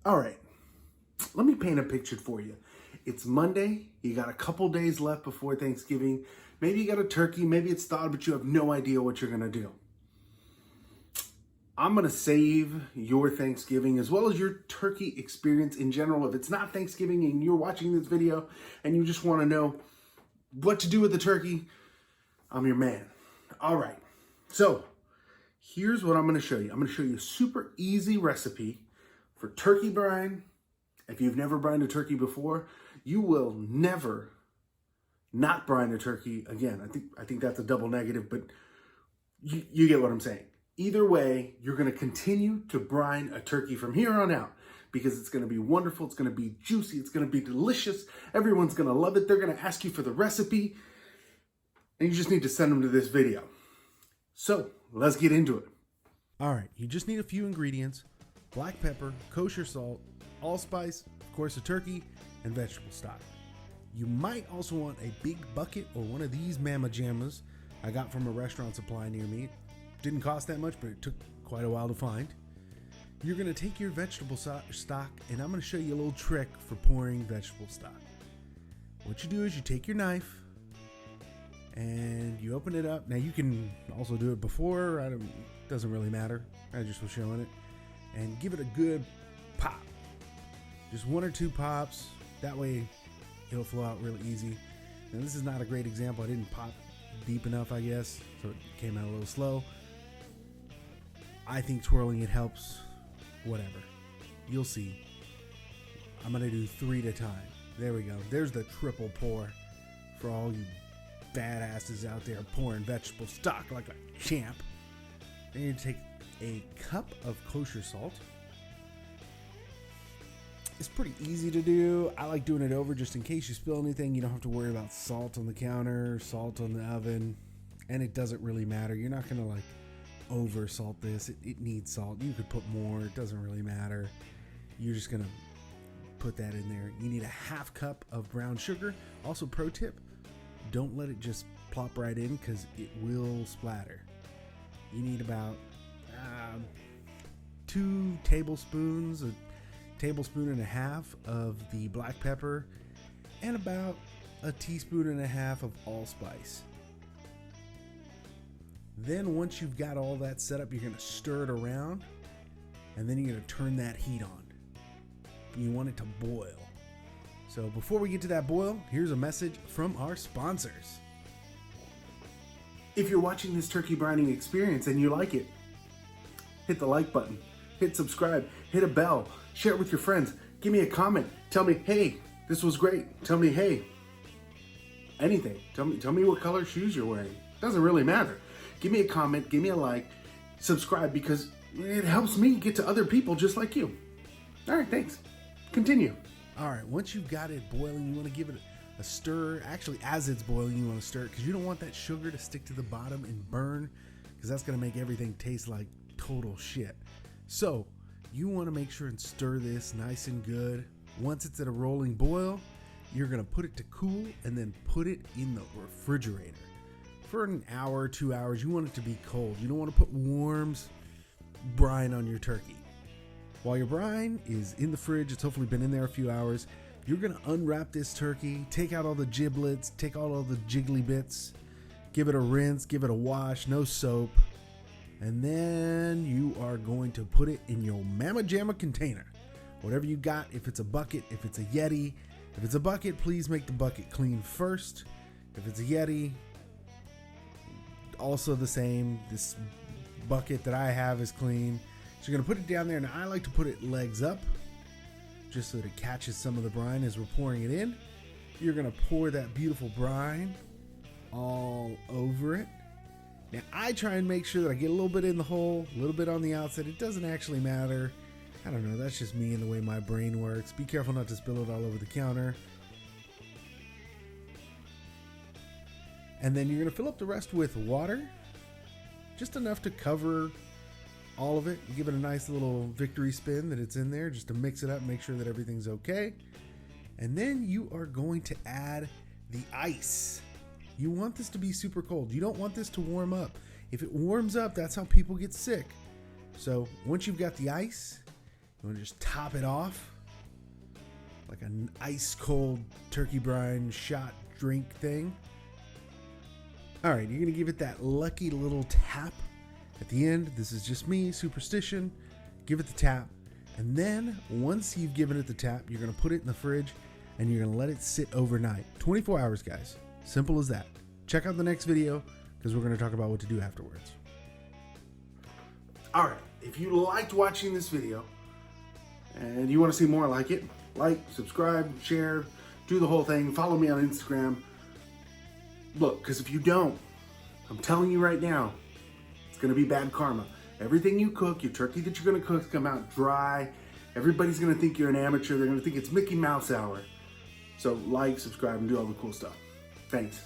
All right, let me paint a picture for you. It's Monday. You got a couple days left before Thanksgiving. Maybe you got a turkey, maybe it's thawed, but you have no idea what you're gonna do. I'm gonna save your Thanksgiving as well as your turkey experience in general. If it's not Thanksgiving and you're watching this video and you just wanna know what to do with the turkey, I'm your man. All right, so here's what I'm gonna show you. I'm gonna show you a super easy recipe for turkey brine. If you've never brined a turkey before, you will never not brine a turkey again. I think that's a double negative, but you get what I'm saying. Either way, you're gonna continue to brine a turkey from here on out because it's gonna be wonderful, it's gonna be juicy, it's gonna be delicious. Everyone's gonna love it. They're gonna ask you for the recipe, and you just need to send them to this video. So let's get into it. All right, you just need a few ingredients: black pepper, kosher salt, allspice, of course a turkey, and vegetable stock. You might also want a big bucket or one of these mama jammas I got from a restaurant supply near me. Didn't cost that much, but it took quite a while to find. You're gonna take your vegetable stock, and I'm gonna show you a little trick for pouring vegetable stock. What you do is you take your knife and you open it up. Now you can also do it before, doesn't really matter. I just was showing it. And give it a good pop. Just one or two pops. That way it'll flow out really easy. Now this is not a great example. I didn't pop deep enough, I guess, so it came out a little slow. I think twirling it helps. Whatever. You'll see. I'm going to do 3 at a time. There we go. There's the triple pour for all you badasses out there pouring vegetable stock like a champ. Then you take a cup of kosher salt. It's pretty easy to do. I like doing it over just in case you spill anything. You don't have to worry about salt on the counter, salt on the oven, and it doesn't really matter. You're not gonna like over salt this. It needs salt. You could put more. It doesn't really matter. You're just gonna put that in there. You need a half cup of brown sugar. Also, pro tip: don't let it just plop right in because it will splatter. You need about 2 tablespoons, a tablespoon and a half of the black pepper, and about a teaspoon and a half of allspice. Then once you've got all that set up, you're going to stir it around, and then you're going to turn that heat on. You want it to boil. So before we get to that boil, here's a message from our sponsors. If you're watching this turkey brining experience and you like it, hit the like button, hit subscribe, hit a bell, share it with your friends, give me a comment, tell me, hey, this was great. Tell me, hey, anything. Tell me what color shoes you're wearing. Doesn't really matter. Give me a comment, give me a like, subscribe, because it helps me get to other people just like you. All right, thanks. Continue. All right, once you've got it boiling, you want to give it a stir. Actually, as it's boiling, you want to stir it because you don't want that sugar to stick to the bottom and burn, because that's going to make everything taste like total shit. So you want to make sure and stir this nice and good. Once it's at a rolling boil, you're going to put it to cool and then put it in the refrigerator for an hour, 2 hours. You want it to be cold. You don't want to put warm brine on your turkey. While your brine is in the fridge, it's hopefully been in there a few hours, you're going to unwrap this turkey, take out all the giblets, take out all the jiggly bits, give it a rinse, give it a wash, no soap, and then you are going to put it in your Mama Jamma container. Whatever you got, if it's a bucket, if it's a Yeti. If it's a bucket, please make the bucket clean first. If it's a Yeti, also the same. This bucket that I have is clean. So you're going to put it down there, and I like to put it legs up just so that it catches some of the brine as we're pouring it in. You're going to pour that beautiful brine all over it. Now, I try and make sure that I get a little bit in the hole, a little bit on the outside. It doesn't actually matter. I don't know. That's just me and the way my brain works. Be careful not to spill it all over the counter. And then you're going to fill up the rest with water, just enough to cover all of it. You give it a nice little victory spin that it's in there just to mix it up, make sure that everything's okay. And then you are going to add the ice. You want this to be super cold. You don't want this to warm up. If it warms up, that's how people get sick. So once you've got the ice, You want to just top it off like an ice cold turkey brine shot drink thing. All right, you're going to give it that lucky little tap at the end. This is just me, superstition. Give it the tap. And then once you've given it the tap, you're going to put it in the fridge and you're going to let it sit overnight. 24 hours, guys. Simple as that. Check out the next video because we're going to talk about what to do afterwards. All right, if you liked watching this video and you want to see more like it, like, subscribe, share, do the whole thing. Follow me on Instagram. Look, because if you don't, I'm telling you right now, it's going to be bad karma. Everything you cook, your turkey that you're going to cook, come out dry. Everybody's going to think you're an amateur. They're going to think it's Mickey Mouse hour. So like, subscribe, and do all the cool stuff. Thanks.